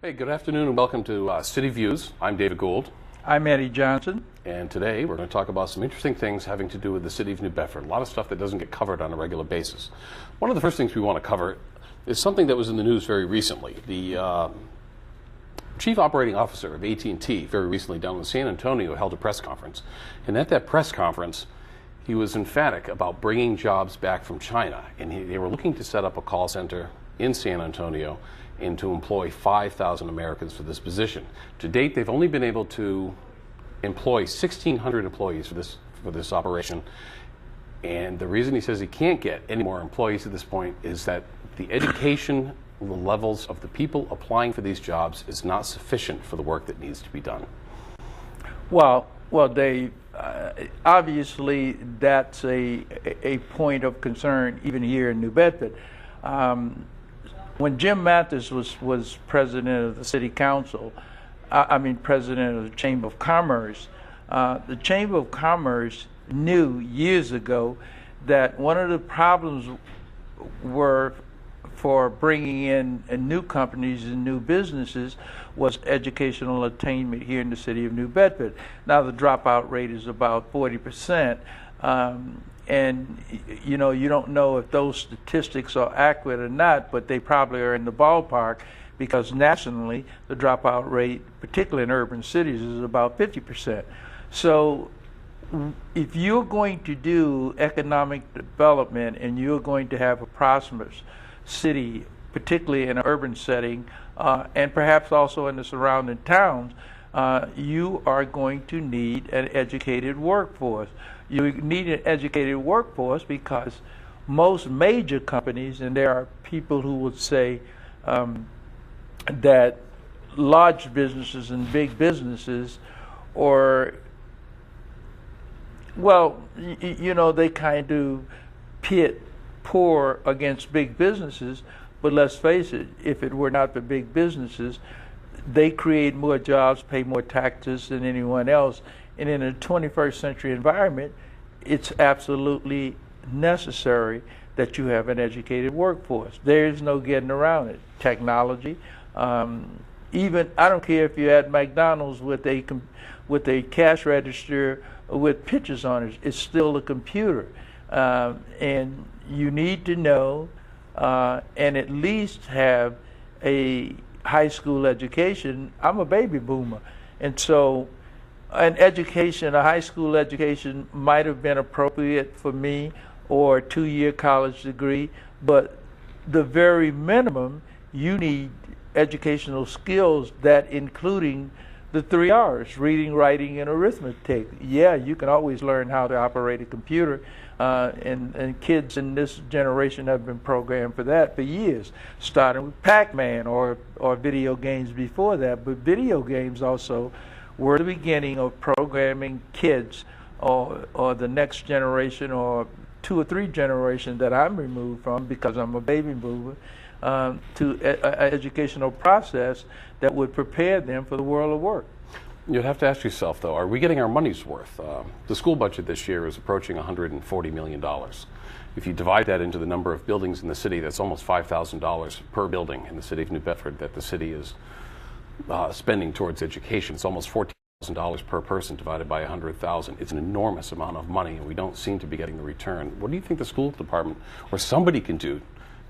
Hey, good afternoon and welcome to City Views. I'm David Gould. I'm Eddie Johnson. And today we're going to talk about some interesting things having to do with the city of New Bedford. A lot of stuff that doesn't get covered on a regular basis. One of the first things we want to cover is something that was in the news very recently. The chief operating officer of AT&T very recently down in San Antonio held a press conference. And at that press conference, he was emphatic about bringing jobs back from China. And they were looking to set up a call center in San Antonio and to employ 5,000 Americans for this position. To date, they've only been able to employ 1,600 employees for this operation. And the reason he says he can't get any more employees at this point is that the education levels of the people applying for these jobs is not sufficient for the work that needs to be done. Well, Dave, obviously that's a point of concern even here in New Bedford. When Jim Mathis was president of the city council, president of the Chamber of Commerce, the Chamber of Commerce knew years ago that one of the problems were for bringing in new companies and new businesses was educational attainment here in the city of New Bedford. Now the dropout rate is about 40%. And you don't know if those statistics are accurate or not, but they probably are in the ballpark, because nationally the dropout rate, particularly in urban cities, is about 50%. So if you're going to do economic development and you're going to have a prosperous city, particularly in an urban setting, and perhaps also in the surrounding towns, you are going to need an educated workforce. You need an educated workforce because most major companies, and there are people who would say that large businesses and big businesses, or, they kind of pit poor against big businesses, but let's face it, if it were not for big businesses, they create more jobs, pay more taxes than anyone else. And in a 21st century environment, it's absolutely necessary that you have an educated workforce. There's no getting around it. Technology, even I don't care if you're at McDonald's with a cash register with pictures on it, it's still a computer. And you need to know and at least have a high school education. I'm a baby boomer, and so a high school education might have been appropriate for me, or a 2-year college degree, but the very minimum, you need educational skills that including the 3 R's, reading, writing, and arithmetic. Yeah, you can always learn how to operate a computer, and kids in this generation have been programmed for that for years, starting with Pac-Man or video games before that. But video games also were the beginning of programming kids, or the next generation, or 2 or 3 generations that I'm removed from because I'm a baby boomer, to an educational process that would prepare them for the world of work. You'd have to ask yourself, though, are we getting our money's worth? The school budget this year is approaching $140 million. If you divide that into the number of buildings in the city, that's almost $5,000 per building in the city of New Bedford that the city is spending towards education. It's almost $14,000 per person divided by 100,000. It's an enormous amount of money, and we don't seem to be getting the return. What do you think the school department or somebody can do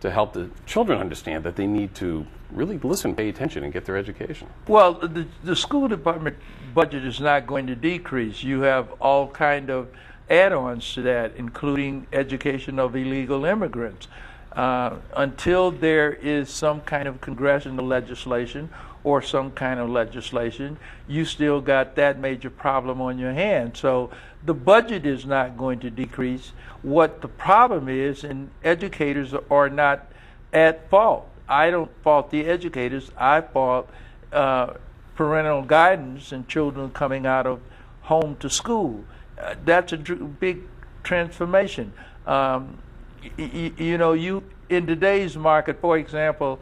to help the children understand that they need to really listen, pay attention, and get their education? Well, the school department budget is not going to decrease. You have all kind of add-ons to that, including education of illegal immigrants. Until there is some kind of congressional legislation or some kind of legislation, you still got that major problem on your hands. So the budget is not going to decrease. What the problem is, and educators are not at fault. I don't fault the educators. I fault parental guidance and children coming out of home to school. That's a big transformation. You in today's market, for example,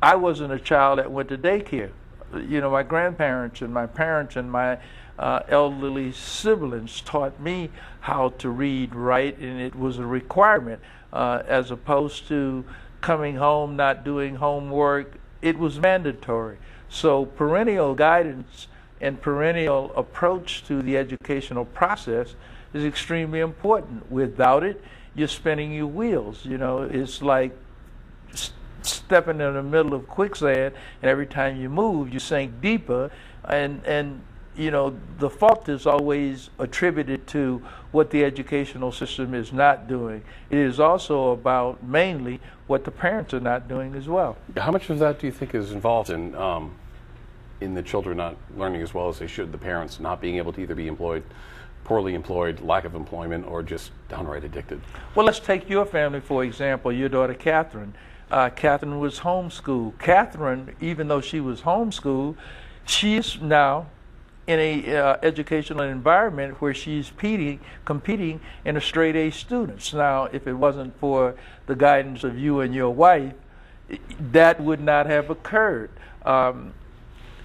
I wasn't a child that went to daycare. My grandparents and my parents and my elderly siblings taught me how to read, write, and it was a requirement, as opposed to coming home, not doing homework, it was mandatory. So perennial guidance and perennial approach to the educational process is extremely important. Without it, you're spinning your wheels. You know, it's like stepping in the middle of quicksand, and every time you move, you sink deeper. And you know, the fault is always attributed to what the educational system is not doing. It is also about mainly what the parents are not doing as well. How much of that do you think is involved in the children not learning as well as they should, the parents not being able to either be employed, poorly employed, lack of employment, or just downright addicted? Well, let's take your family, for example, your daughter Catherine. Catherine was homeschooled. Catherine, even though she was homeschooled, she's now in a educational environment where she's competing in a straight A students. Now, if it wasn't for the guidance of you and your wife, that would not have occurred.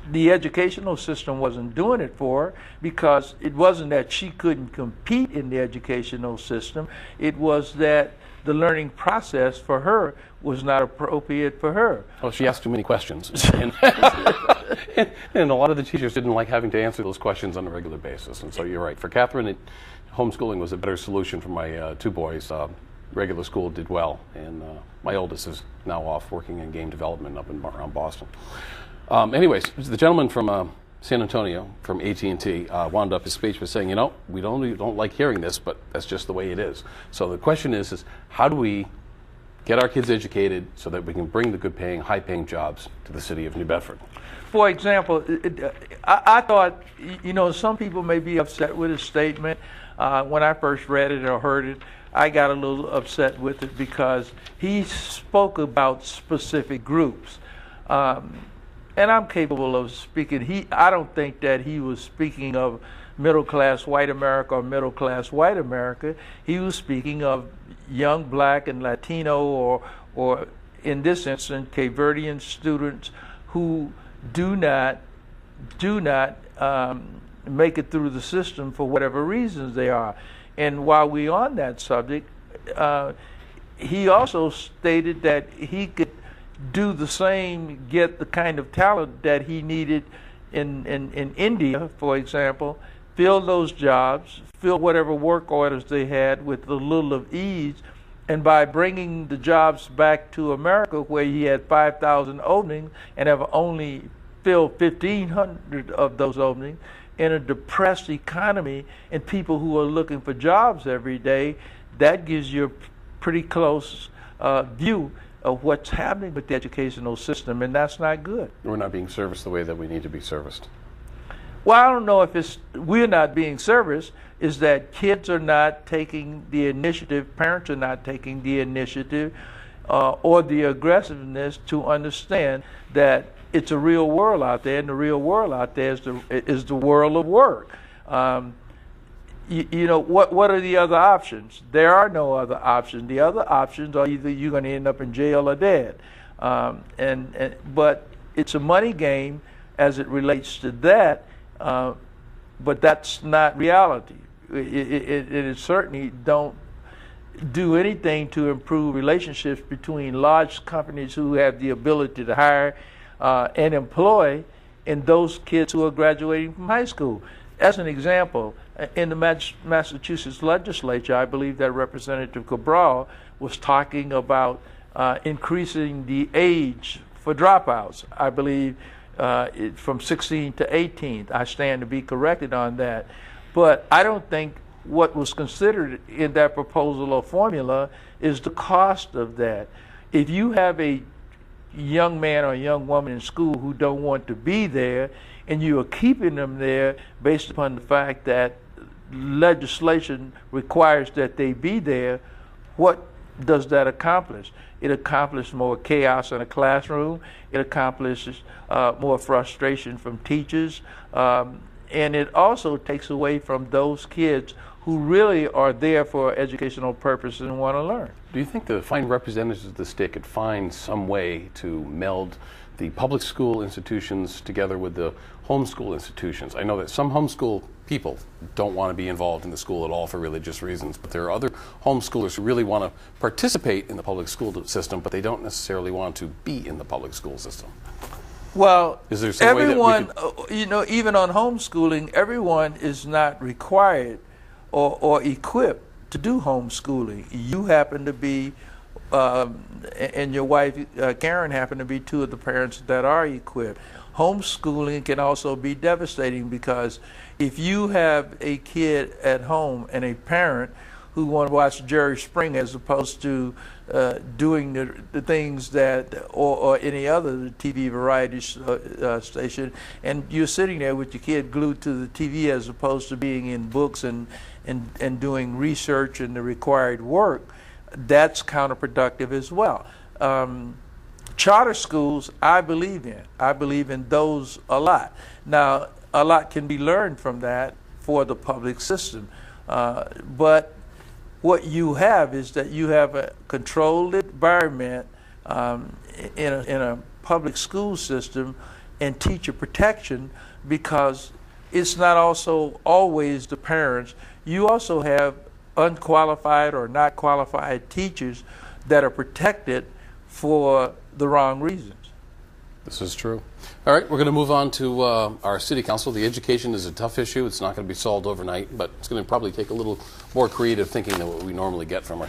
The educational system wasn't doing it for her because it wasn't that she couldn't compete in the educational system. It was that the learning process for her was not appropriate for her. Oh, she asked too many questions. And a lot of the teachers didn't like having to answer those questions on a regular basis. And so you're right. For Catherine, homeschooling was a better solution for my two boys. Regular school did well. And my oldest is now off working in game development up around Boston. Anyways, the gentleman from San Antonio, from AT&T, wound up his speech by saying, you know, we don't like hearing this, but that's just the way it is. So the question is how do we get our kids educated so that we can bring the good-paying, high-paying jobs to the city of New Bedford? For example, I thought, you know, some people may be upset with his statement. When I first read it or heard it, I got a little upset with it because he spoke about specific groups. And I'm capable of speaking. I don't think that he was speaking of middle-class white America or middle-class white America. He was speaking of young black and Latino or in this instance, Cape Verdean students who do not make it through the system for whatever reasons they are. And while we're on that subject, he also stated that he could do the same, get the kind of talent that he needed in India, for example, fill those jobs, fill whatever work orders they had with a little of ease, and by bringing the jobs back to America where he had 5,000 openings and have only filled 1,500 of those openings in a depressed economy and people who are looking for jobs every day, that gives you a pretty close view of what's happening with the educational system, and that's not good. We're not being serviced the way that we need to be serviced. Well, I don't know if we're not being serviced, is that kids are not taking the initiative, parents are not taking the initiative or the aggressiveness to understand that it's a real world out there, and the real world out there is the world of work. You know, what are the other options? There are no other options. The other options are either you're going to end up in jail or dead. But it's a money game as it relates to that, but that's not reality. It certainly don't do anything to improve relationships between large companies who have the ability to hire and employ and those kids who are graduating from high school. As an example, in the Massachusetts legislature, I believe that Representative Cabral was talking about increasing the age for dropouts. I believe from 16 to 18. I stand to be corrected on that. But I don't think what was considered in that proposal or formula is the cost of that. If you have a young man or young woman in school who don't want to be there, and you are keeping them there based upon the fact that legislation requires that they be there, what does that accomplish? It accomplishes more chaos in a classroom. It accomplishes more frustration from teachers. And it also takes away from those kids who really are there for educational purposes and want to learn. Do you think the fine representatives of the state could find some way to meld the public school institutions together with the homeschool institutions? I know that some homeschool people don't want to be involved in the school at all for religious reasons, but there are other homeschoolers who really want to participate in the public school system, but they don't necessarily want to be in the public school system. Well, is there some everyone, way that we could... you know, even on homeschooling, everyone is not required or equipped to do homeschooling. You happen to be, and your wife, Karen, happen to be two of the parents that are equipped. Homeschooling can also be devastating because if you have a kid at home and a parent who want to watch Jerry Springer as opposed to doing the things that, or any other TV variety station, and you're sitting there with your kid glued to the TV as opposed to being in books and doing research and the required work, that's counterproductive as well. Charter schools, I believe in. I believe in those a lot. Now, a lot can be learned from that for the public system, but what you have is that you have a controlled environment in a public school system and teacher protection, because it's not also always the parents. You also have unqualified or not qualified teachers that are protected for the wrong reasons. This is true. All right, we're going to move on to our city council. The education is a tough issue. It's not going to be solved overnight, but it's going to probably take a little more creative thinking than what we normally get from the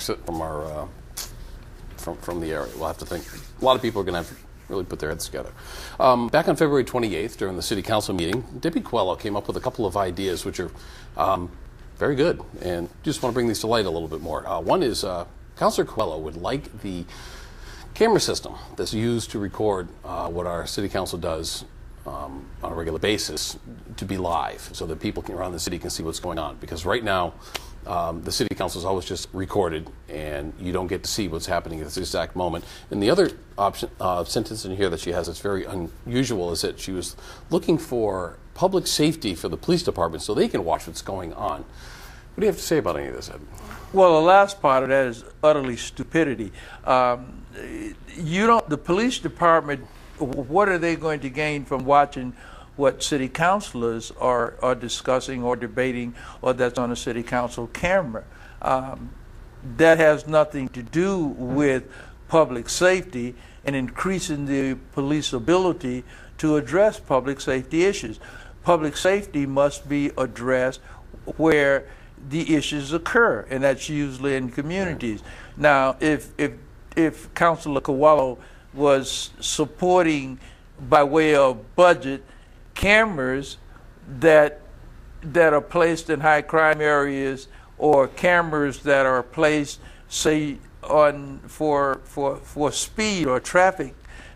area. We'll have to think. A lot of people are going to have to really put their heads together. Back on February 28th, during the city council meeting, Debbie Coelho came up with a couple of ideas which are very good, and just want to bring these to light a little bit more. One is Councilor Coelho would like the camera system that's used to record what our city council does on a regular basis to be live, so that people around the city can see what's going on. Because right now, the city council is always just recorded, and you don't get to see what's happening at this exact moment. And the other sentence in here that she has that's very unusual is that she was looking for public safety for the police department so they can watch what's going on. What do you have to say about any of this, Ed? Well, the last part of that is utterly stupidity. The police department, what are they going to gain from watching what city councilors are discussing or debating, or that's on a city council camera? That has nothing to do with public safety and increasing the police ability to address public safety issues. Public safety must be addressed where the issues occur, and that's usually in communities. Now, if Councilor Coelho was supporting, by way of budget, cameras that are placed in high crime areas, or cameras that are placed, say, on for speed or traffic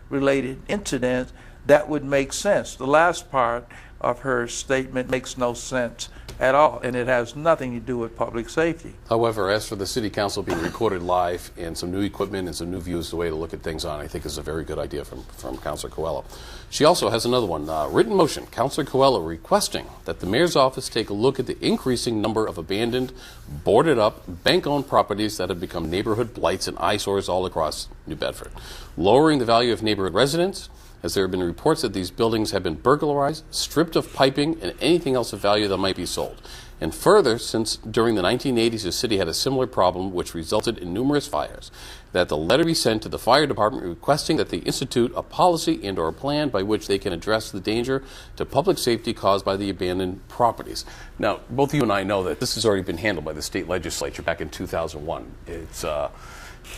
related incidents, that would make sense. The last part of her statement makes no sense at all, and it has nothing to do with public safety. However, as for the city council being recorded live and some new equipment and some new views, the way to look at things on, I think is a very good idea from Councilor Coelho. She also has another one, written motion. Councilor Coelho requesting that the mayor's office take a look at the increasing number of abandoned, boarded up, bank-owned properties that have become neighborhood blights and eyesores all across New Bedford, lowering the value of neighborhood residents, as there have been reports that these buildings have been burglarized, stripped of piping, and anything else of value that might be sold. And further, since during the 1980s the city had a similar problem which resulted in numerous fires, that the letter be sent to the fire department requesting that they institute a policy and or a plan by which they can address the danger to public safety caused by the abandoned properties. Now, both you and I know that this has already been handled by the state legislature back in 2001. It's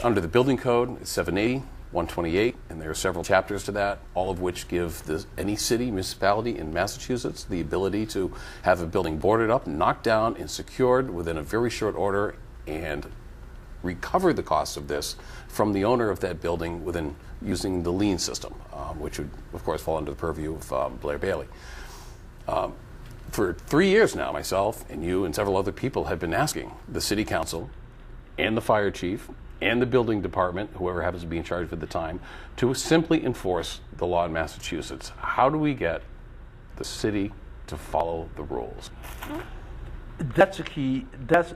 under the building code, it's 780. 128, and there are several chapters to that, all of which give any city, municipality in Massachusetts the ability to have a building boarded up, knocked down, and secured within a very short order, and recover the cost of this from the owner of that building within using the lien system, which would, of course, fall under the purview of Blair Bailey. For 3 years now, myself and you and several other people have been asking the city council and the fire chief and the building department, whoever happens to be in charge at the time, to simply enforce the law in Massachusetts. How do we get the city to follow the rules? That's the key. That's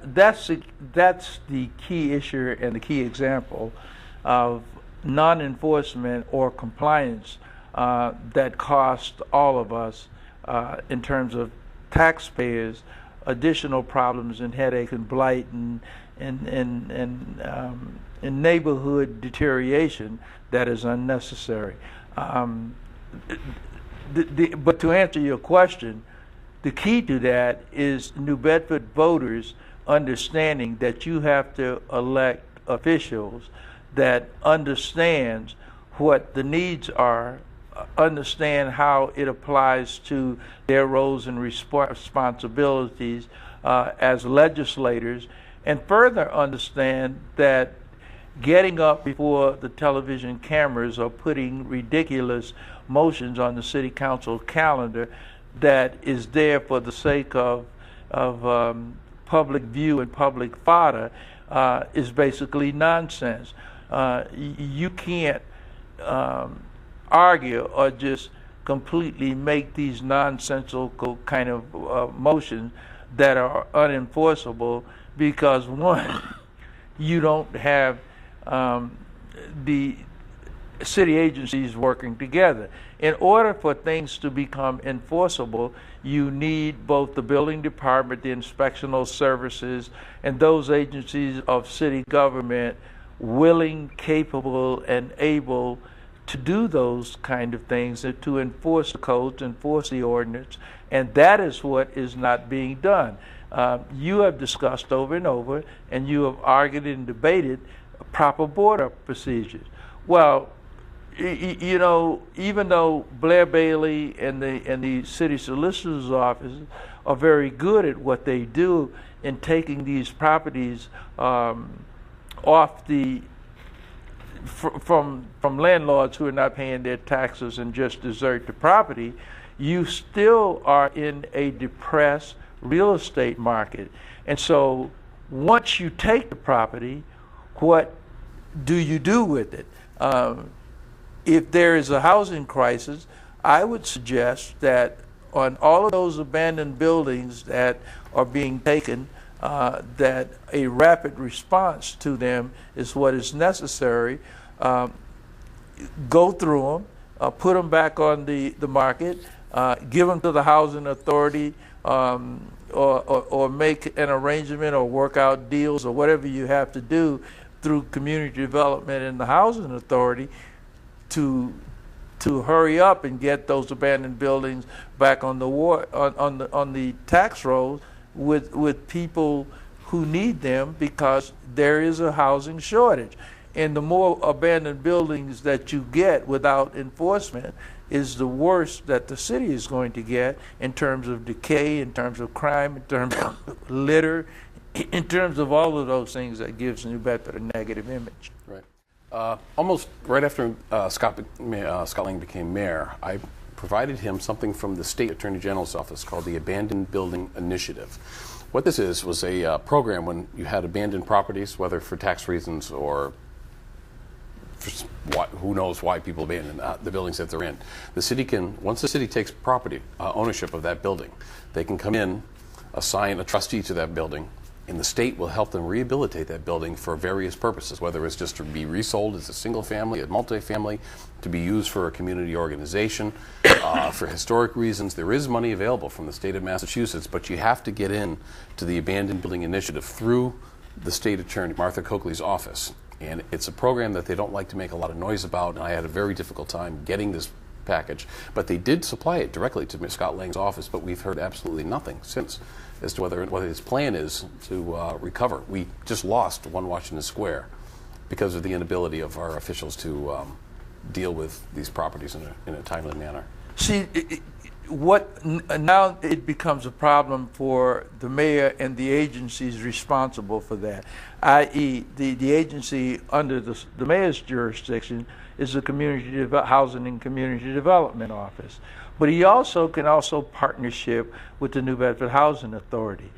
the key issue and the key example of non-enforcement or compliance that cost all of us in terms of taxpayers additional problems and headache and blight and neighborhood deterioration that is unnecessary. But to answer your question, the key to that is New Bedford voters understanding that you have to elect officials that understands what the needs are, understand how it applies to their roles and responsibilities as legislators, and further understand that getting up before the television cameras or putting ridiculous motions on the city council calendar that is there for the sake of public view and public fodder is basically nonsense. You can't argue or just completely make these nonsensical kind of motions that are unenforceable because, one, you don't have the city agencies working together. In order for things to become enforceable, you need both the building department, the inspectional services, and those agencies of city government willing, capable, and able to do those kind of things, and to enforce the codes, enforce the ordinance, and that is what is not being done. You have discussed over and over, and you have argued and debated proper border procedures. Well, you know, even though Blair Bailey and the city solicitor's office are very good at what they do in taking these properties off the from landlords who are not paying their taxes and just desert the property, you still are in a depressed real estate market. And so once you take the property, what do you do with it? If there is a housing crisis, I would suggest that on all of those abandoned buildings that are being taken, that a rapid response to them is what is necessary. Go through them, put them back on the market, give them to the housing authority, or make an arrangement or work out deals or whatever you have to do through community development and the housing authority to hurry up and get those abandoned buildings back on the tax rolls with people who need them, because there is a housing shortage. And the more abandoned buildings that you get without enforcement is the worse that the city is going to get in terms of decay, in terms of crime, in terms of litter, in terms of all of those things that gives New Bedford a negative image. Right. Almost right after Scott Lang became mayor, I provided him something from the State Attorney General's office called the Abandoned Building Initiative. What this was a program when you had abandoned properties, whether for tax reasons or for who knows why people abandon the buildings that they're in. The city can, once the city takes property ownership of that building, they can come in, assign a trustee to that building, and the state will help them rehabilitate that building for various purposes, whether it's just to be resold as a single family, a multifamily, to be used for a community organization, for historic reasons. There is money available from the state of Massachusetts, but you have to get in to the Abandoned Building Initiative through the state attorney, Martha Coakley's office. And it's a program that they don't like to make a lot of noise about, and I had a very difficult time getting this package. But they did supply it directly to Scott Lang's office, but we've heard absolutely nothing since as to whether his plan is to recover. We just lost One Washington Square because of the inability of our officials to deal with these properties in a timely manner. See, now it becomes a problem for the mayor and the agencies responsible for that, i.e. the agency under the mayor's jurisdiction is the Community Housing and Community Development Office. But he can partnership with the New Bedford Housing Authority.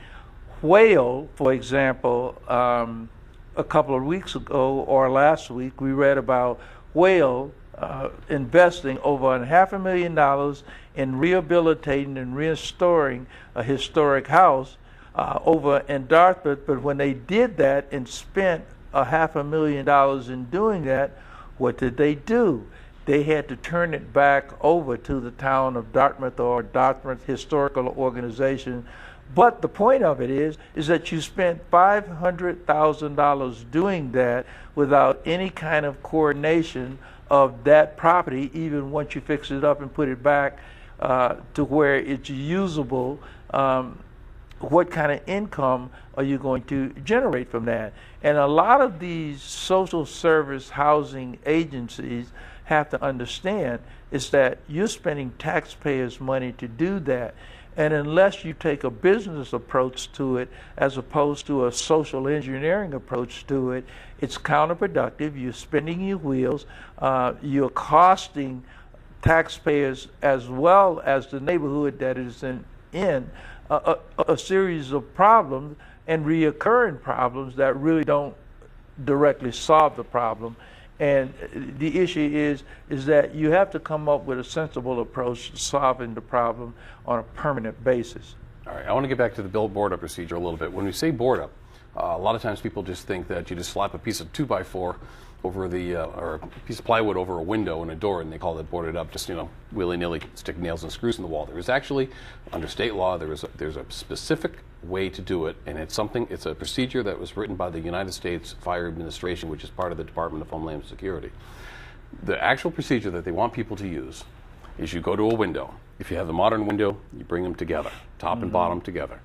Whale, for example, a couple of weeks ago or last week, we read about Whale investing over $500,000 in rehabilitating and restoring a historic house over in Dartmouth. But when they did that and spent $500,000 in doing that, what did they do? They had to turn it back over to the town of Dartmouth or Dartmouth Historical Organization. But the point of it is that you spent $500,000 doing that without any kind of coordination of that property, even once you fix it up and put it back to where it's usable. What kind of income are you going to generate from that? And a lot of these social service housing agencies have to understand is that you're spending taxpayers' money to do that. And unless you take a business approach to it as opposed to a social engineering approach to it, it's counterproductive. You're spinning your wheels. You're costing taxpayers as well as the neighborhood that is in a series of problems and reoccurring problems that really don't directly solve the problem. And the issue is that you have to come up with a sensible approach to solving the problem on a permanent basis. All right, I want to get back to the board up procedure a little bit. When we say board up, a lot of times people just think that you just slap a piece of 2x4 over the or a piece of plywood over a window and a door, and they call it boarded up. Just willy-nilly stick nails and screws in the wall. There is actually, under state law, there's a specific way to do it, and it's a procedure that was written by the United States Fire Administration, which is part of the Department of Homeland Security. The actual procedure that they want people to use is you go to a window. If you have the modern window, you bring them together, top and bottom together.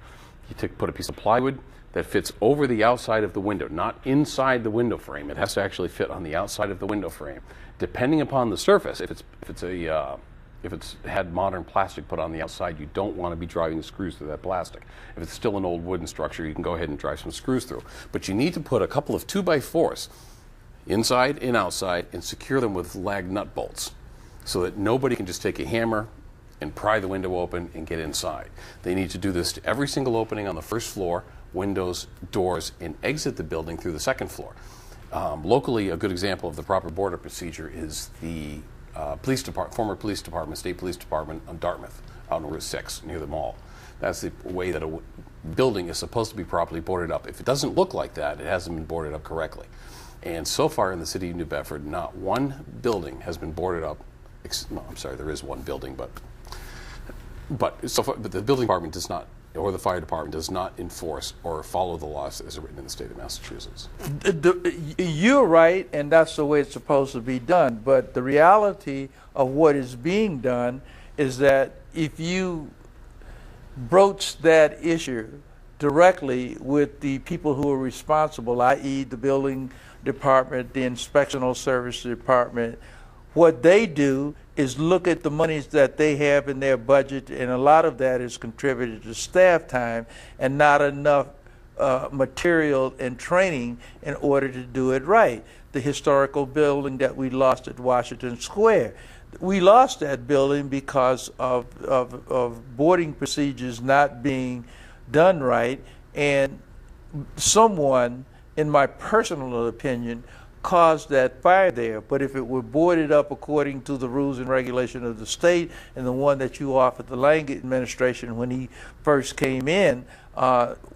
You put a piece of plywood that fits over the outside of the window, not inside the window frame. It has to actually fit on the outside of the window frame. Depending upon the surface, if it's had modern plastic put on the outside, you don't want to be driving the screws through that plastic. If it's still an old wooden structure, you can go ahead and drive some screws through. But you need to put a couple of 2x4s inside and outside and secure them with lag nut bolts so that nobody can just take a hammer and pry the window open and get inside. They need to do this to every single opening on the first floor, windows, doors, and exit the building through the second floor. Locally, a good example of the proper board-up procedure is the former police department, state police department on Dartmouth, out on Route 6 near the mall. That's the way that a building is supposed to be properly boarded up. If it doesn't look like that, it hasn't been boarded up correctly. And so far in the city of New Bedford, not one building has been boarded up. No, I'm sorry, there is one building, but so far, but the building department does not, or the fire department does not enforce or follow the laws as written in the state of Massachusetts. You're right, and that's the way it's supposed to be done. But the reality of what is being done is that if you broach that issue directly with the people who are responsible, i.e. the building department, the inspectional service department, what they do is look at the monies that they have in their budget, and a lot of that is contributed to staff time and not enough material and training in order to do it right. The historical building that we lost at Washington Square, we lost that building because of boarding procedures not being done right, and someone, in my personal opinion, caused that fire there. But if it were boarded up according to the rules and regulation of the state and the one that you offered the Lang administration when he first came in,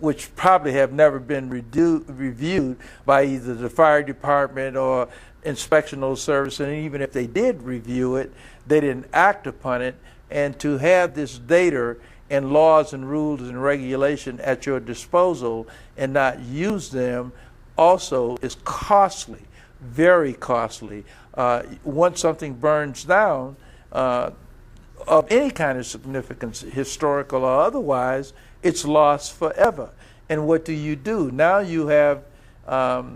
which probably have never been reviewed by either the fire department or inspectional service, and even if they did review it, they didn't act upon it. And to have this data and laws and rules and regulation at your disposal and not use them also is costly. Very costly. Once something burns down of any kind of significance, historical or otherwise, it's lost forever. And what do? Now you have a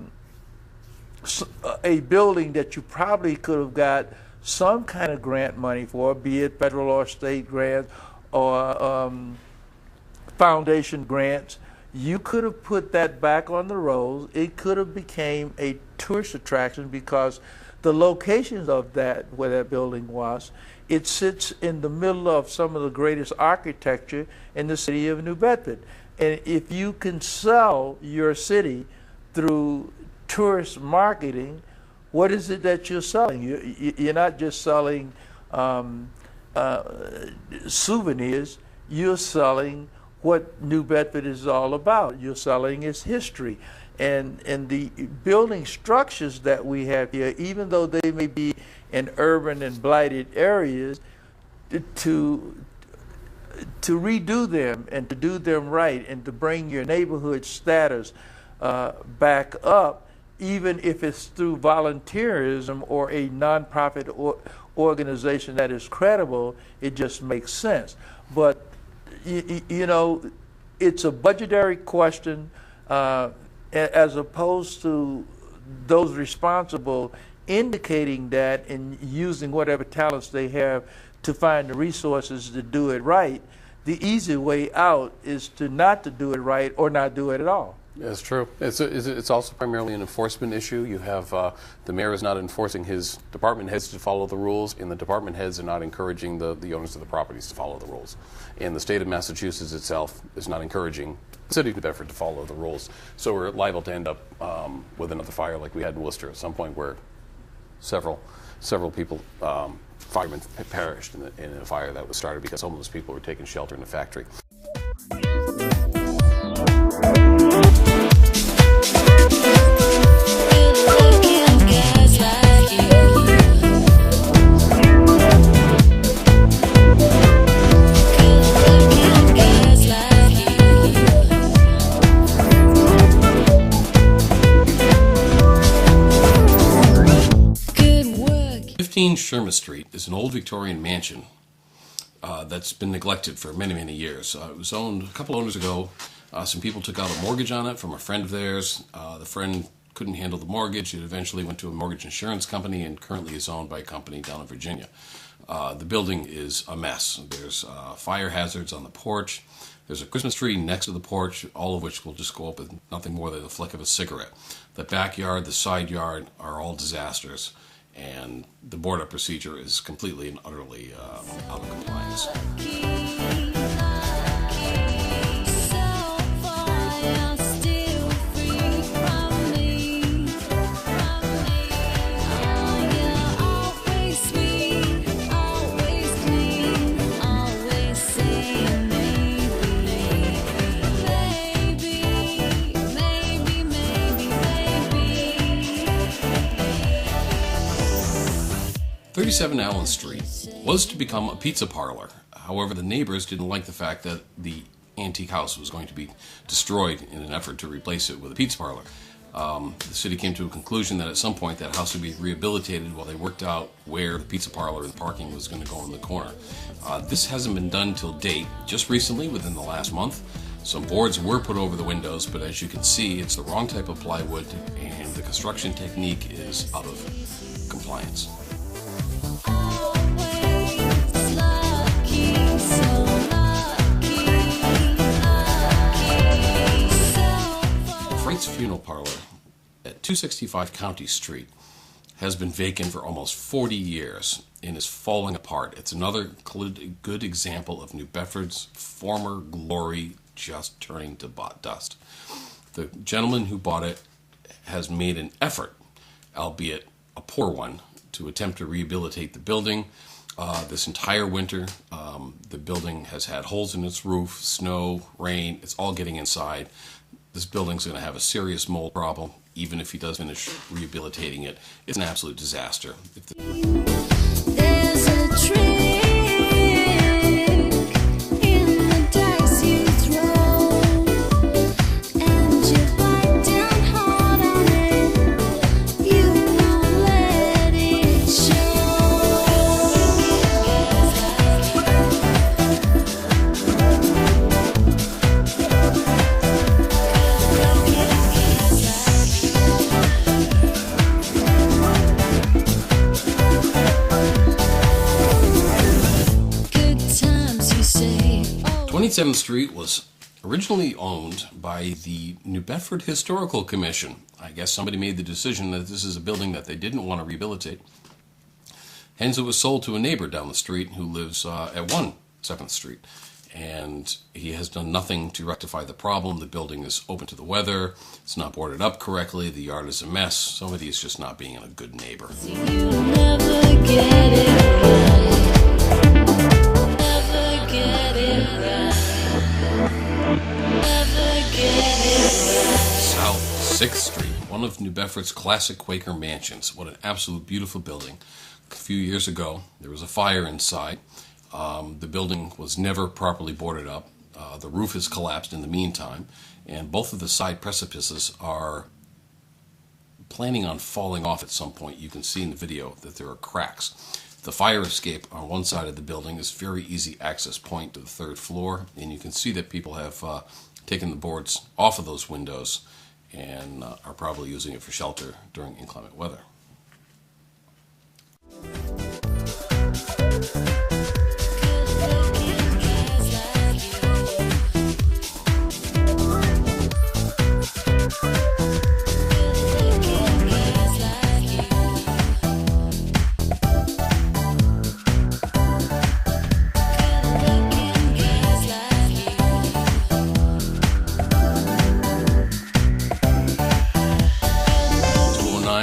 building that you probably could have got some kind of grant money for, be it federal or state grants or foundation grants. You could have put that back on the road. It could have became a tourist attraction because the locations of that, where that building was, it sits in the middle of some of the greatest architecture in the city of New Bedford. And if you can sell your city through tourist marketing, what is it that you're selling? You're not just selling souvenirs, you're selling what New Bedford is all about. You're selling its history. And the building structures that we have here, even though they may be in urban and blighted areas, to redo them and to do them right and to bring your neighborhood status back up, even if it's through volunteerism or a nonprofit organization that is credible, it just makes sense. But you know, it's a budgetary question, as opposed to those responsible indicating that and using whatever talents they have to find the resources to do it right. The easy way out is to not to do it right or not do it at all. That's true. It's also primarily an enforcement issue. You have the mayor is not enforcing his department heads to follow the rules, and the department heads are not encouraging the owners of the properties to follow the rules. And the state of Massachusetts itself is not encouraging the city of New Bedford to follow the rules. So we're liable to end up with another fire like we had in Worcester at some point, where several people, firemen, perished in a fire that was started because homeless people were taking shelter in a factory. 15 Sherman Street is an old Victorian mansion that's been neglected for many, many years. It was owned a couple owners ago. Some people took out a mortgage on it from a friend of theirs. The friend couldn't handle the mortgage. It eventually went to a mortgage insurance company and currently is owned by a company down in Virginia. The building is a mess. There's fire hazards on the porch. There's a Christmas tree next to the porch, all of which will just go up with nothing more than the flick of a cigarette. The backyard, the side yard are all disasters, and the board-up procedure is completely and utterly out of compliance. "37 Allen Street was to become a pizza parlor. However, the neighbors didn't like the fact that the antique house was going to be destroyed in an effort to replace it with a pizza parlor. The city came to a conclusion that at some point that house would be rehabilitated while they worked out where the pizza parlor and parking was going to go in the corner. This hasn't been done till date. Just recently, within the last month, some boards were put over the windows, but as you can see, it's the wrong type of plywood and the construction technique is out of compliance. Frank's Funeral Parlor at 265 County Street has been vacant for almost 40 years and is falling apart. It's another good example of New Bedford's former glory just turning to dust. The gentleman who bought it has made an effort, albeit a poor one, to attempt to rehabilitate the building. This entire winter, the building has had holes in its roof, snow, rain, it's all getting inside. This building's going to have a serious mold problem. Even if he does finish rehabilitating it, it's an absolute disaster. There's a trick in the dice you throw, and you bite down hard on it. You won't let it show. Good times, you say. 27th Street was originally owned by the New Bedford Historical Commission. I guess somebody made the decision that this is a building that they didn't want to rehabilitate. Hence, it was sold to a neighbor down the street who lives at 7th Street. And he has done nothing to rectify the problem. The building is open to the weather. It's not boarded up correctly. The yard is a mess. Somebody is just not being a good neighbor. You never get it right. Never get it right. one of New Bedford's classic Quaker mansions. What an absolute beautiful building. A few years ago, there was a fire inside. The building was never properly boarded up. The roof has collapsed in the meantime, and both of the side precipices are planning on falling off at some point. You can see in the video that there are cracks. The fire escape on one side of the building is a very easy access point to the third floor, and you can see that people have taken the boards off of those windows and are probably using it for shelter during inclement weather.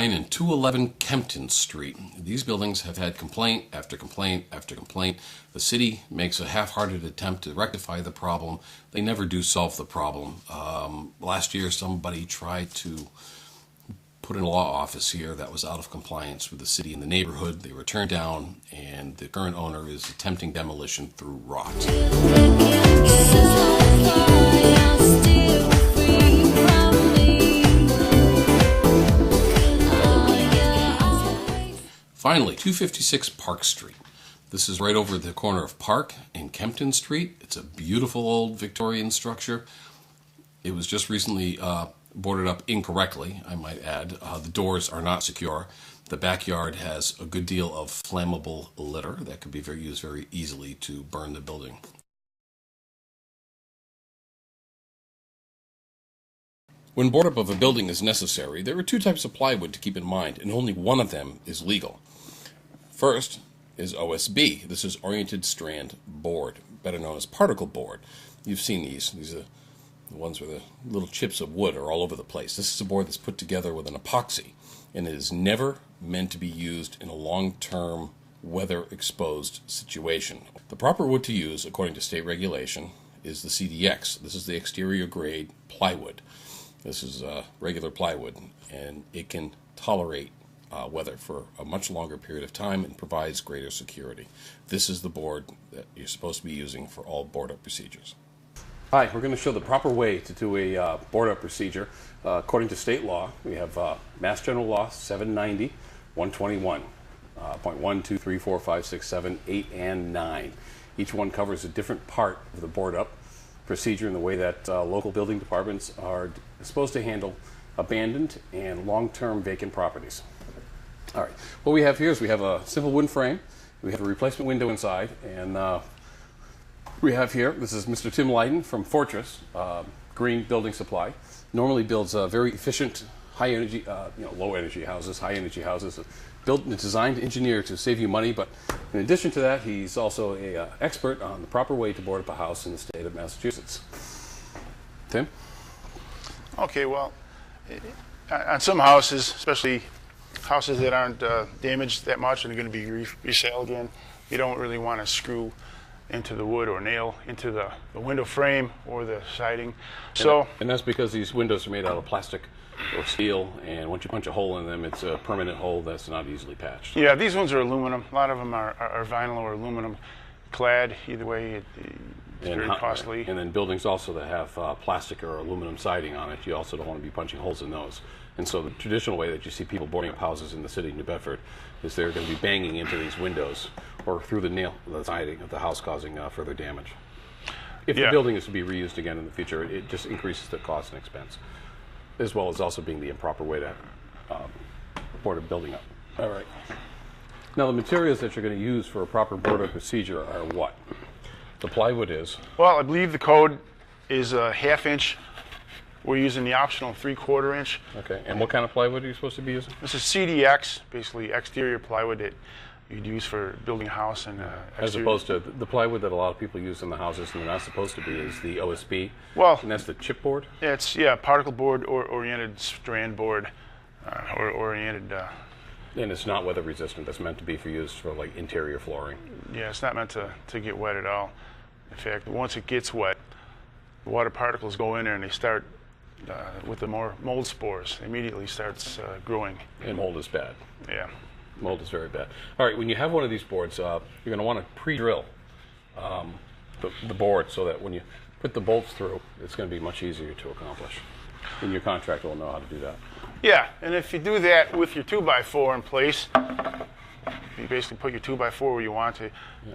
And 211 Kempton Street. These buildings have had complaint after complaint after complaint. The city makes a half-hearted attempt to rectify the problem. They never do solve the problem. Last year, somebody tried to put in a law office here that was out of compliance with the city and the neighborhood. They were turned down, and the current owner is attempting demolition through rot. Finally, 256 Park Street. This is right over the corner of Park and Kempton Street. It's a beautiful old Victorian structure. It was just recently boarded up incorrectly, I might add. The doors are not secure. The backyard has a good deal of flammable litter that could be used very easily to burn the building. When board up of a building is necessary, there are two types of plywood to keep in mind, and only one of them is legal. First is OSB. This is oriented strand board, better known as particle board. You've seen these. These are the ones where the little chips of wood are all over the place. This is a board that's put together with an epoxy, and it is never meant to be used in a long-term weather-exposed situation. The proper wood to use, according to state regulation, is the CDX. This is the exterior grade plywood. This is regular plywood, and it can tolerate weather for a much longer period of time and provides greater security. This is the board that you're supposed to be using for all board-up procedures. Hi, we're going to show the proper way to do a board-up procedure. According to state law, we have Mass General Law 790, 121, point 1, 2, 3, 4, 5, 6, 7, 8, and 9. Each one covers a different part of the board-up procedure in the way that local building departments are supposed to handle abandoned and long-term vacant properties. All right, what we have here is we have a simple wooden frame, we have a replacement window inside, and we have here, this is Mr. Tim Leyden from Fortress Green Building Supply. Normally builds very efficient, high-energy, low-energy houses, high-energy houses, built and designed to engineer to save you money, but in addition to that, he's also an expert on the proper way to board up a house in the state of Massachusetts. Tim? Okay, well, on some houses, especially houses that aren't damaged that much and are going to be resale again, you don't really want to screw into the wood or nail into the window frame or the siding. And that's because these windows are made out of plastic or steel, and once you punch a hole in them, it's a permanent hole that's not easily patched. Yeah, these ones are aluminum. A lot of them are vinyl or aluminum clad. Either way, it's very costly. And then buildings also that have plastic or aluminum siding on it, you also don't want to be punching holes in those. And so the traditional way that you see people boarding up houses in the city of New Bedford is they're going to be banging into these windows or through the siding of the house, causing further damage. If the building is to be reused again in the future, it just increases the cost and expense, as well as also being the improper way to board a building up. All right. Now the materials that you're going to use for a proper board-up procedure are what? The plywood is? Well, I believe the code is a 1/2 inch. We're using the optional 3/4 inch. Okay, and what kind of plywood are you supposed to be using? This is CDX, basically exterior plywood that you'd use for building a house. And as opposed to the plywood that a lot of people use in the houses and they're not supposed to be is the OSB. Well, and that's the chipboard? Yeah, it's particle board or oriented strand board or oriented. And it's not weather resistant. That's meant to be used for like interior flooring. Yeah, it's not meant to get wet at all. In fact, once it gets wet, the water particles go in there and they start with the more mold spores. Immediately starts growing. And mold is bad. Yeah. Mold is very bad. All right, when you have one of these boards, you're going to want to pre-drill the board so that when you put the bolts through, it's going to be much easier to accomplish. And your contractor will know how to do that. Yeah, and if you do that with your 2x4 in place, you basically put your 2x4 where you want to.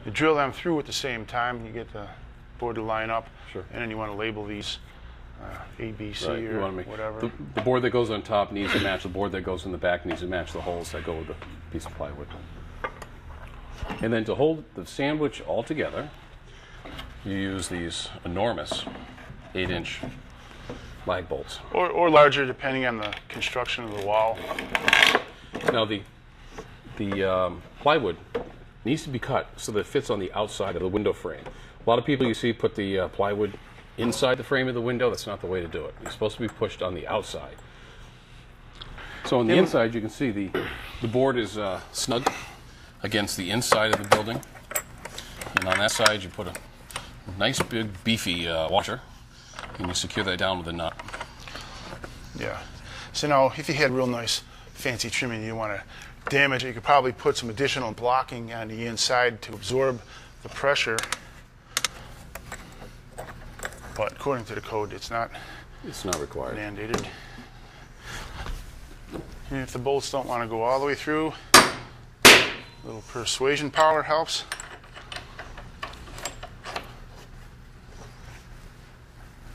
You drill them through at the same time. You get the board to line up. Sure. And then you want to label these A, B, C, Right, you or want to make whatever. the board that goes on top needs to match the board that goes in the back needs to match the holes that go with the piece of plywood. And then to hold the sandwich all together, you use these enormous 8-inch lag bolts. Or larger, depending on the construction of the wall. Now the plywood needs to be cut so that it fits on the outside of the window frame. A lot of people you see put the plywood inside the frame of the window. That's not the way to do it. It's supposed to be pushed on the outside. So on the inside, you can see the board is snug against the inside of the building. And on that side, you put a nice big beefy washer, and you secure that down with a nut. Yeah. So now, if you had real nice fancy trimming, you want to damage it, you could probably put some additional blocking on the inside to absorb the pressure. But according to the code, it's not required. mandated. And if the bolts don't want to go all the way through, a little persuasion power helps.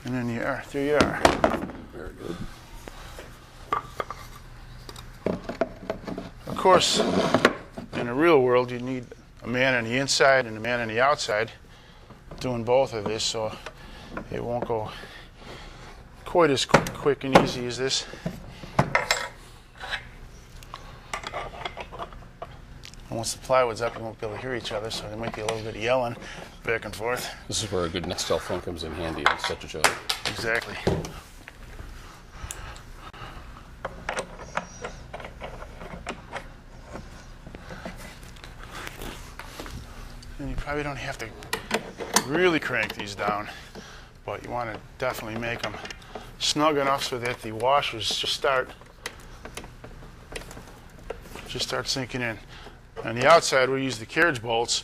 And then there you are. Very good. Of course, in the real world, you need a man on the inside and a man on the outside doing both of this, so it won't go quite as quick and easy as this. And once the plywood's up, you won't be able to hear each other, so there might be a little bit of yelling back and forth. This is where a good Nextel phone comes in handy in such a job. Exactly. And you probably don't have to really crank these down, but you want to definitely make them snug enough so that the washers just start sinking in. On the outside, we use the carriage bolts.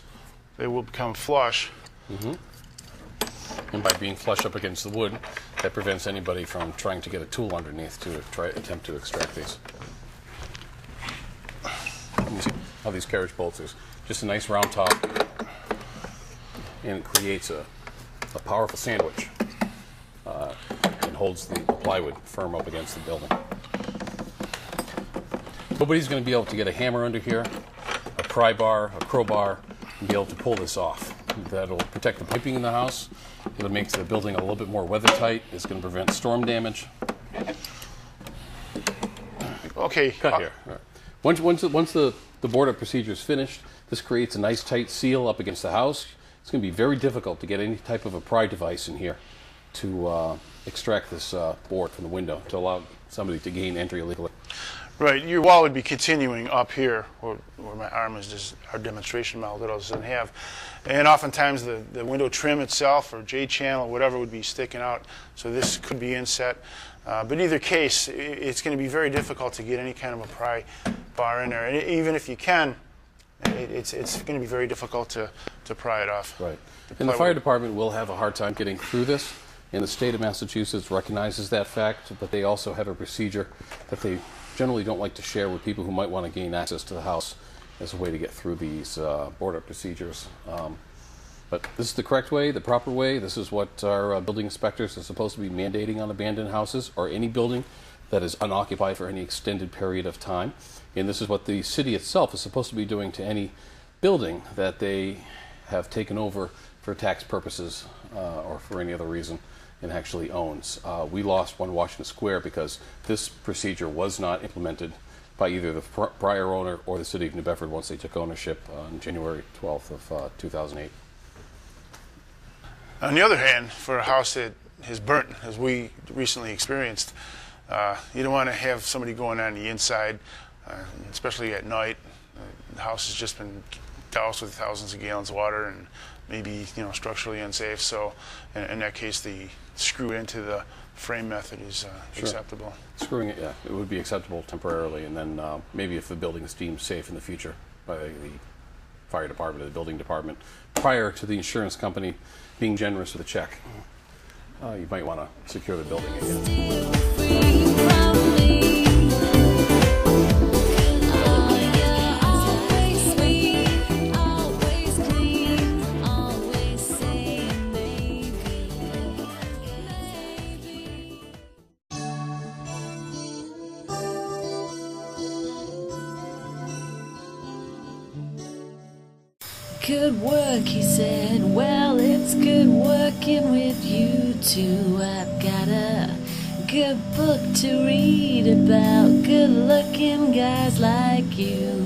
They will become flush. And by being flush up against the wood, that prevents anybody from trying to get a tool underneath to attempt to extract these. You see how these carriage bolts is just a nice round top, and it creates a powerful sandwich and holds the plywood firm up against the building. Nobody's going to be able to get a hammer under here, a pry bar, a crowbar, and be able to pull this off. That'll protect the piping in the house. It'll make the building a little bit more weather tight. It's going to prevent storm damage. Okay. Cut here. All right. Once the board up procedure is finished, this creates a nice tight seal up against the house. It's going to be very difficult to get any type of a pry device in here to extract this board from the window to allow somebody to gain entry illegally. Right, your wall would be continuing up here, where my arm is just our demonstration model that I doesn't have. And oftentimes the window trim itself or J-channel or whatever would be sticking out, so this could be inset. But in either case, it's going to be very difficult to get any kind of a pry bar in there. And even if you can, it's going to be very difficult to pry it off. Right. And the fire department will have a hard time getting through this. And the state of Massachusetts recognizes that fact, but they also have a procedure that they generally don't like to share with people who might want to gain access to the house as a way to get through these board-up procedures. But this is the correct way, the proper way. This is what our building inspectors are supposed to be mandating on abandoned houses or any building that is unoccupied for any extended period of time. And this is what the city itself is supposed to be doing to any building that they have taken over for tax purposes or for any other reason and actually owns. We lost one Washington Square because this procedure was not implemented by either the prior owner or the city of New Bedford once they took ownership on January 12th of 2008. On the other hand, for a house that has burnt, as we recently experienced, you don't want to have somebody going on the inside, especially at night. The house has just been doused with thousands of gallons of water and maybe structurally unsafe. So in that case, the screw into the frame method is acceptable. Screwing it, yeah, it would be acceptable temporarily, and then maybe if the building is deemed safe in the future by the fire department or the building department, prior to the insurance company being generous with a check, you might want to secure the building again. Free from me. Always sweet, always clean, always saying maybe, maybe. Good work, he said. Well, it's good working with you two. I've got a good book to read about good-looking guys like you.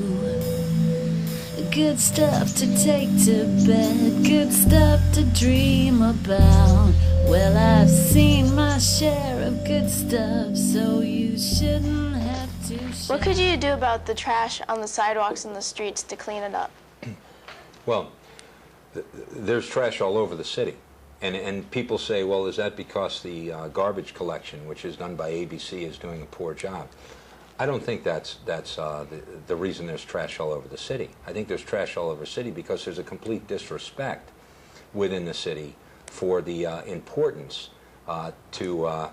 Good stuff to take to bed, good stuff to dream about. Well, I've seen my share of good stuff, so you shouldn't have to share. What could you do about the trash on the sidewalks and the streets to clean it up? Well, there's trash all over the city. And people say, well, is that because the garbage collection, which is done by ABC, is doing a poor job? I don't think that's the reason there's trash all over the city. I think there's trash all over the city because there's a complete disrespect within the city for the importance to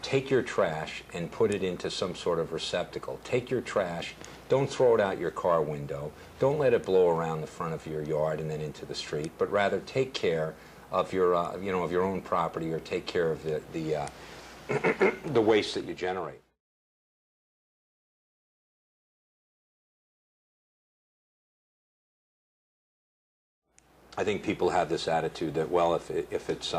take your trash and put it into some sort of receptacle. Take your trash, don't throw it out your car window, don't let it blow around the front of your yard and then into the street, but rather take care of your, of your own property, or take care of the waste that you generate. I think people have this attitude that, well, if it's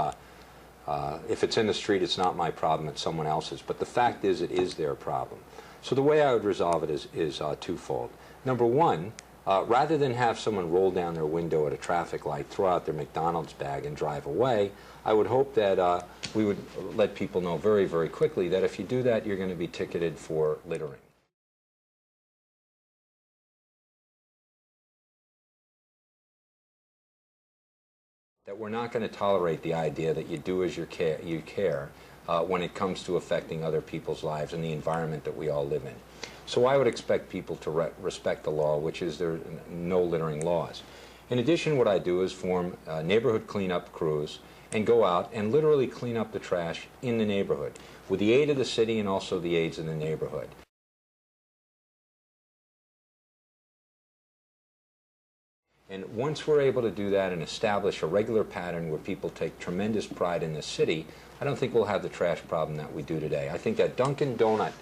in the street, it's not my problem, it's someone else's. But the fact is, it is their problem. So the way I would resolve it is twofold. Number one, rather than have someone roll down their window at a traffic light, throw out their McDonald's bag and drive away, I would hope that we would let people know very, very quickly that if you do that, you're going to be ticketed for littering. That we're not going to tolerate the idea that you do as you care when it comes to affecting other people's lives and the environment that we all live in. So I would expect people to respect the law, which is there are no littering laws. In addition, what I do is form neighborhood cleanup crews and go out and literally clean up the trash in the neighborhood with the aid of the city and also the aides in the neighborhood. And once we're able to do that and establish a regular pattern where people take tremendous pride in the city, I don't think we'll have the trash problem that we do today. I think that Dunkin' Donut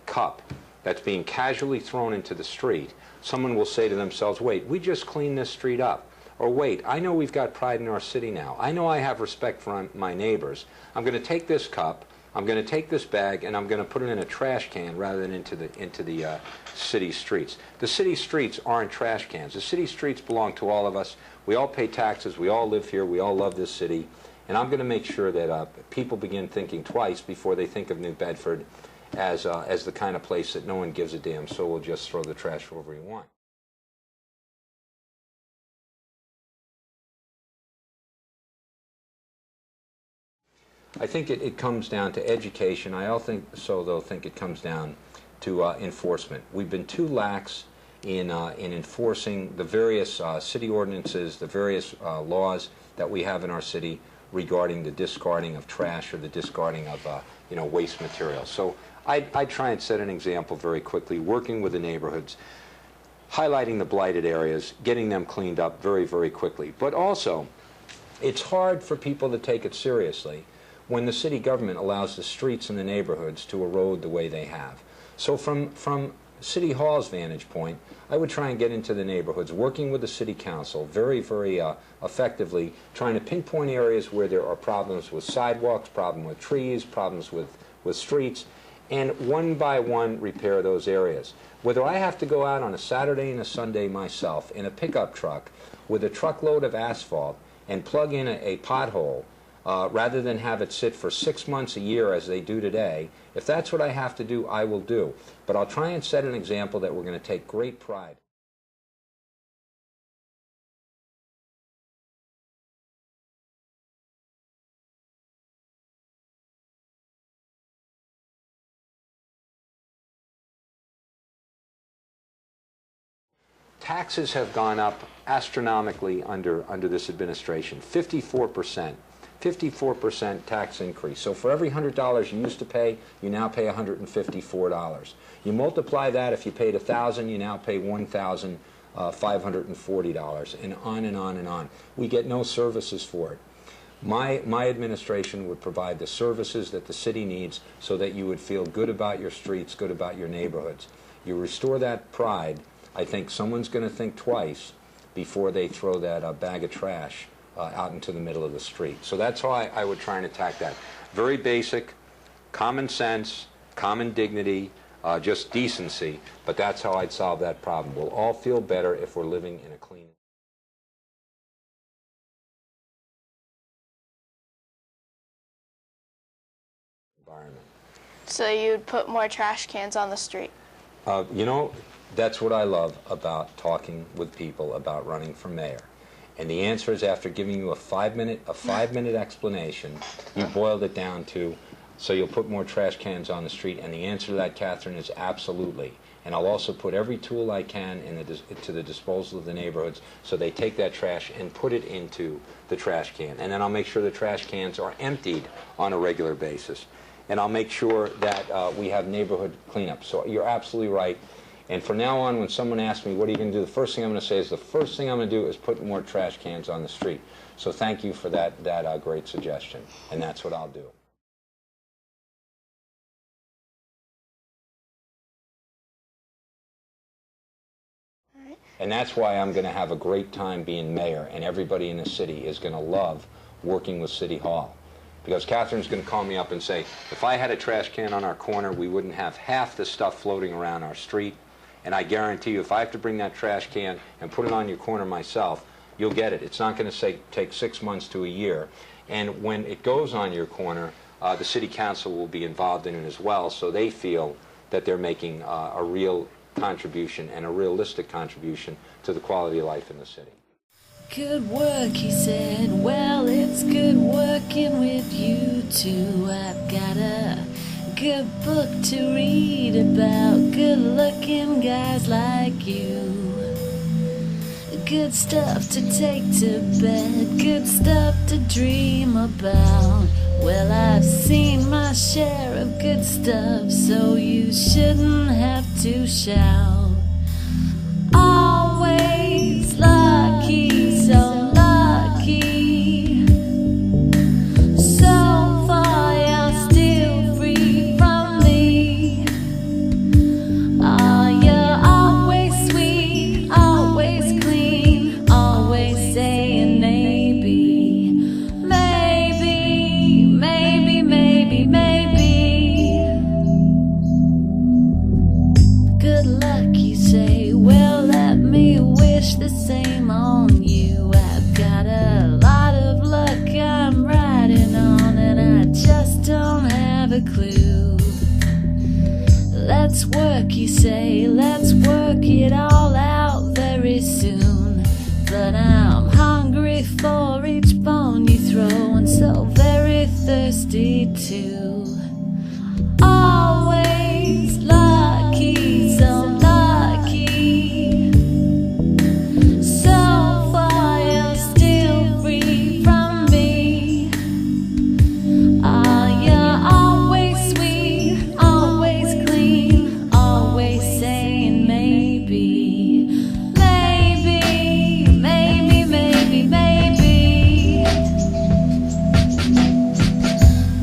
cup that's being casually thrown into the street, someone will say to themselves, wait, we just cleaned this street up. Or wait, I know we've got pride in our city now. I know I have respect for my neighbors. I'm going to take this cup, I'm going to take this bag, and I'm going to put it in a trash can rather than into the city streets. The city streets aren't trash cans. The city streets belong to all of us. We all pay taxes. We all live here. We all love this city. And I'm going to make sure that people begin thinking twice before they think of New Bedford as the kind of place that no one gives a damn, so we'll just throw the trash wherever we want. I think it comes down to education. I also think it comes down to enforcement. We've been too lax in enforcing the various city ordinances, the various laws that we have in our city regarding the discarding of trash or the discarding of waste material. So I try and set an example very quickly, working with the neighborhoods, highlighting the blighted areas, getting them cleaned up very, very quickly. But also, it's hard for people to take it seriously when the city government allows the streets in the neighborhoods to erode the way they have. So from City Hall's vantage point, I would try and get into the neighborhoods, working with the City Council very, very effectively, trying to pinpoint areas where there are problems with sidewalks, problems with trees, problems with streets, and one by one repair those areas. Whether I have to go out on a Saturday and a Sunday myself in a pickup truck with a truckload of asphalt and plug in a pothole, rather than have it sit for 6 months, a year, as they do today, if that's what I have to do, I will do. But I'll try and set an example that we're going to take great pride. taxes have gone up astronomically under this administration. 54% tax increase. So for every $100 you used to pay, you now pay $154. You multiply that, if you paid $1,000, you now pay $1,540, and on and on and on. We get no services for it. My administration would provide the services that the city needs so that you would feel good about your streets, good about your neighborhoods. You restore that pride, I think someone's going to think twice before they throw that bag of trash out into the middle of the street. So that's how I would try and attack that. Very basic, common sense, common dignity, just decency, but that's how I'd solve that problem. We'll all feel better if we're living in a clean environment. So you'd put more trash cans on the street? You know, that's what I love about talking with people about running for mayor. And the answer is, after giving you a five-minute explanation, you boiled it down to, so you'll put more trash cans on the street. And the answer to that, Catherine, is absolutely. And I'll also put every tool I can to the disposal of the neighborhoods so they take that trash and put it into the trash can. And then I'll make sure the trash cans are emptied on a regular basis. And I'll make sure that we have neighborhood cleanup. So you're absolutely right. And from now on, when someone asks me, what are you going to do, the first thing I'm going to say is, the first thing I'm going to do is put more trash cans on the street. So thank you for that great suggestion. And that's what I'll do. And that's why I'm going to have a great time being mayor, and everybody in the city is going to love working with City Hall. Because Catherine's going to call me up and say, if I had a trash can on our corner, we wouldn't have half the stuff floating around our street. And I guarantee you, if I have to bring that trash can and put it on your corner myself, you'll get it. It's not going to take 6 months to a year. And when it goes on your corner, the city council will be involved in it as well, so they feel that they're making a real contribution, and a realistic contribution, to the quality of life in the city. Good work, he said. Well, it's good working with you too. I've got a good book to read about good-looking guys like you. Good stuff to take to bed, good stuff to dream about. Well, I've seen my share of good stuff, so you shouldn't have to shout. Always lucky, so lucky. So far you're still free from me. Oh, you're always sweet, always clean, always saying maybe. Maybe, maybe, maybe, maybe. Good luck, you say. Well, let me wish the same on you. I've got a lot of luck I'm riding on, and I just don't have a clue. Let's work, you say, let's work it all out very soon. But I'm hungry for each bone you throw, and so very thirsty too. Always lucky, so lucky. So far you're still free from me. Ah, you're always sweet, always clean, always saying maybe. Maybe, maybe, maybe, maybe.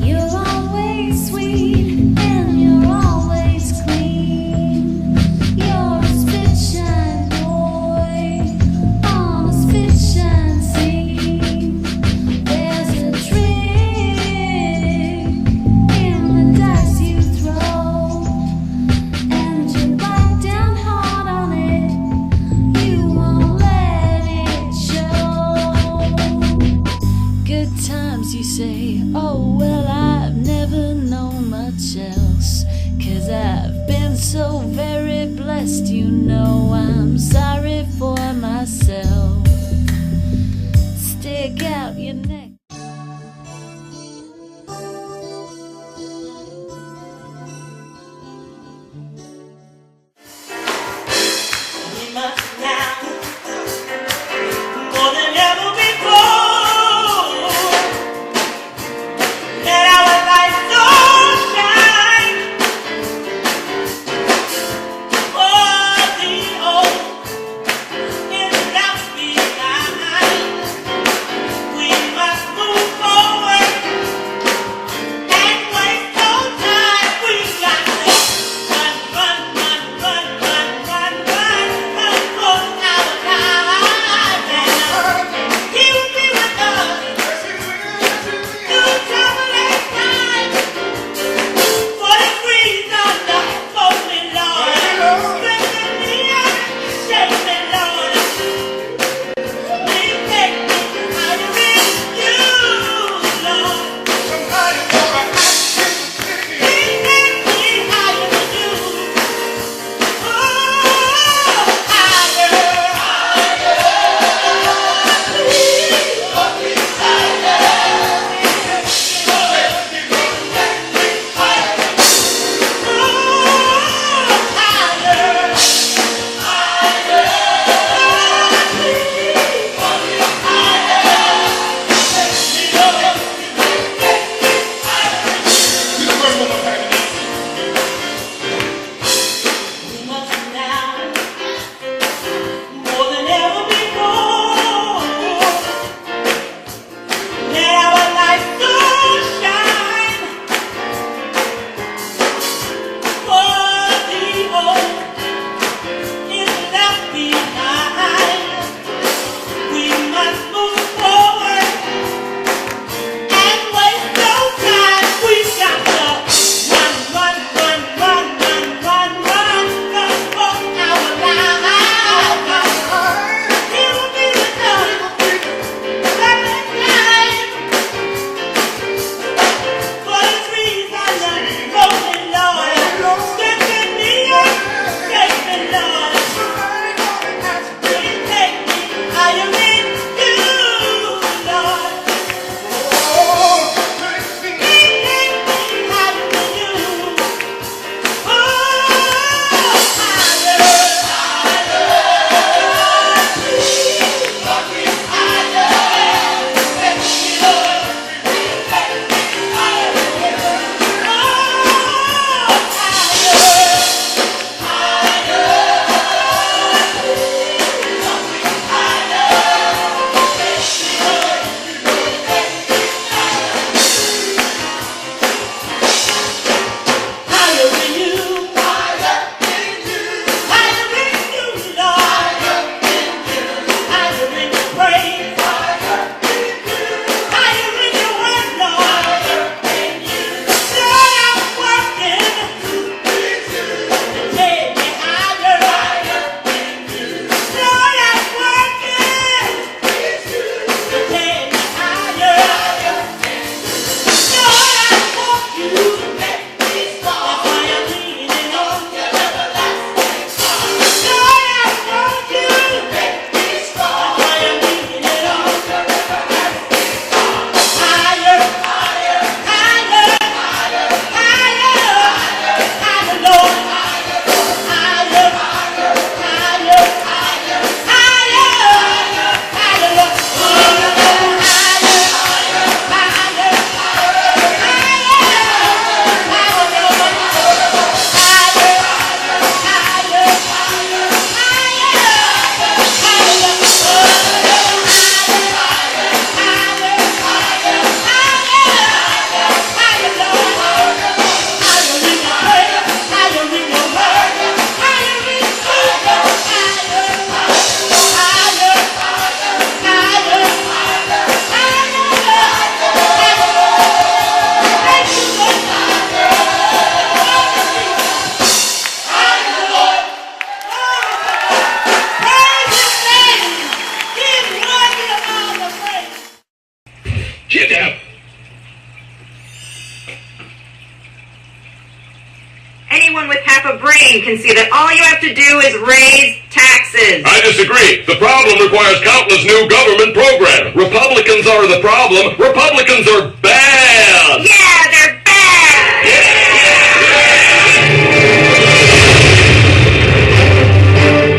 You're always sweet and you're always clean. You're a spit shine boy on a spit shine scene. There's a trick in the dice you throw, and you bite down hard on it. You won't let it show. Good times, you say. Oh, well, I've never known much else, 'cause I've been so very blessed, you know. I'm sorry for myself. Stick out your neck. We must now Get down. Anyone with half a brain can see that all you have to do is raise taxes. I disagree. The problem requires countless new government programs. Republicans are the problem. Republicans are bad. Yeah, they're bad.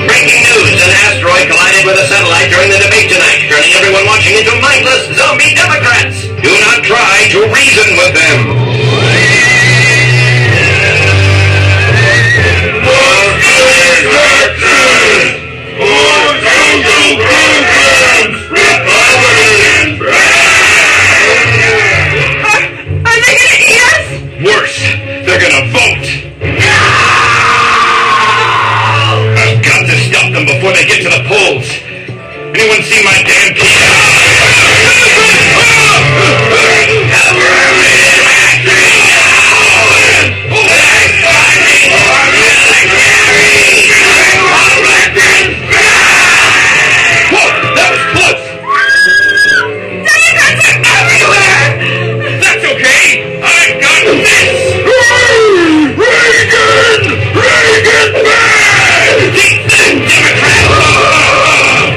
Breaking news. An asteroid collided with a satellite during the debate tonight, turning everyone watching into mindless zombie Democrats. Do not try to reason with them. Are they going to eat us? Worse, they're gonna vote. I've got to stop them before they get to the polls. Anyone see my damn key? Whoa, that was close. Democrats are everywhere! That's okay. I've got this. Reagan! Reagan bad! Democrat!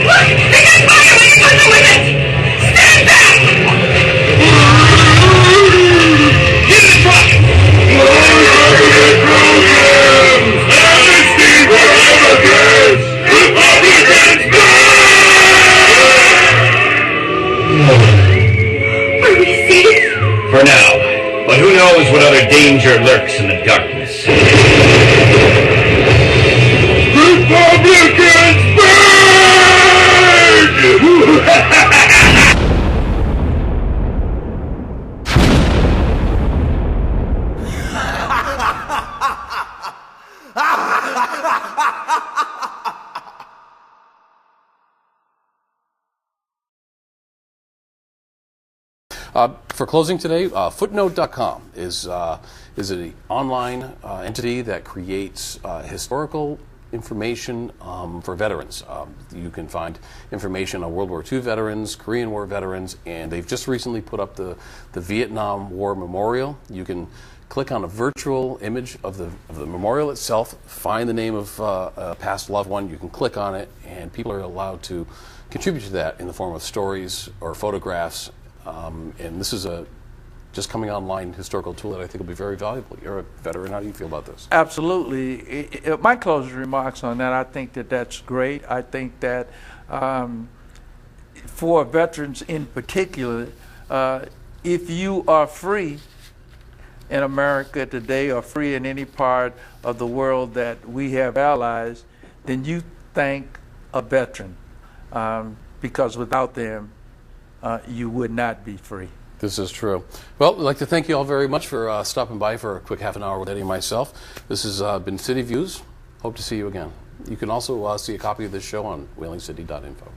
Look! They got fire when you put them with it! Stand back! Get in the truck! Amnesty for immigrants! Republicans Are we safe? for now, but who knows what other danger lurks in the darkness. Republicans For closing today, Footnote.com is an online entity that creates historical information for veterans. You can find information on World War II veterans, Korean War veterans, and they've just recently put up the Vietnam War Memorial. You can click on a virtual image of the memorial itself, find the name of a past loved one, you can click on it, and people are allowed to contribute to that in the form of stories or photographs. And this is a just coming online historical tool that I think will be very valuable. You're a veteran. How do you feel about this? Absolutely. My closing remarks on that, I think that that's great. I think that for veterans in particular, if you are free in America today or free in any part of the world that we have allies, then you thank a veteran because without them, you would not be free. This is true. Well, I'd like to thank you all very much for stopping by for a quick half an hour with Eddie and myself. This has been City Views. Hope to see you again. You can also see a copy of this show on Whalingcity.info.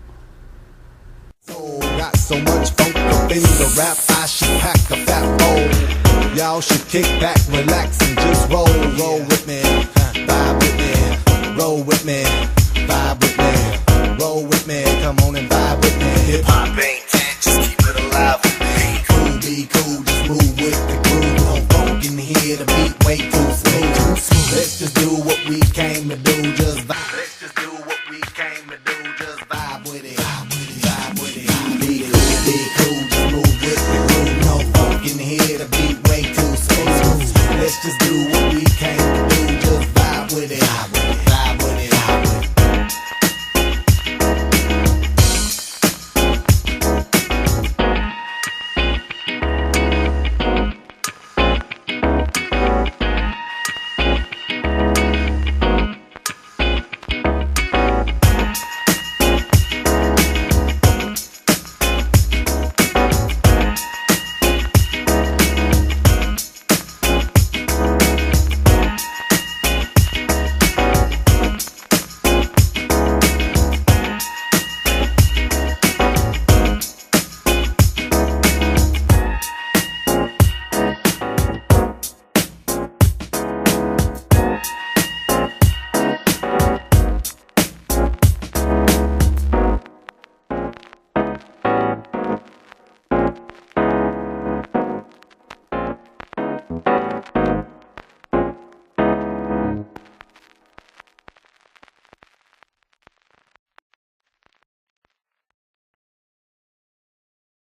Got so much funk up in the rap, I should pack a fat bowl. Y'all should kick back, relax, and just roll with me, vibe with me, roll with me, vibe with me, roll with me, come on and vibe with me. Hip hop ain't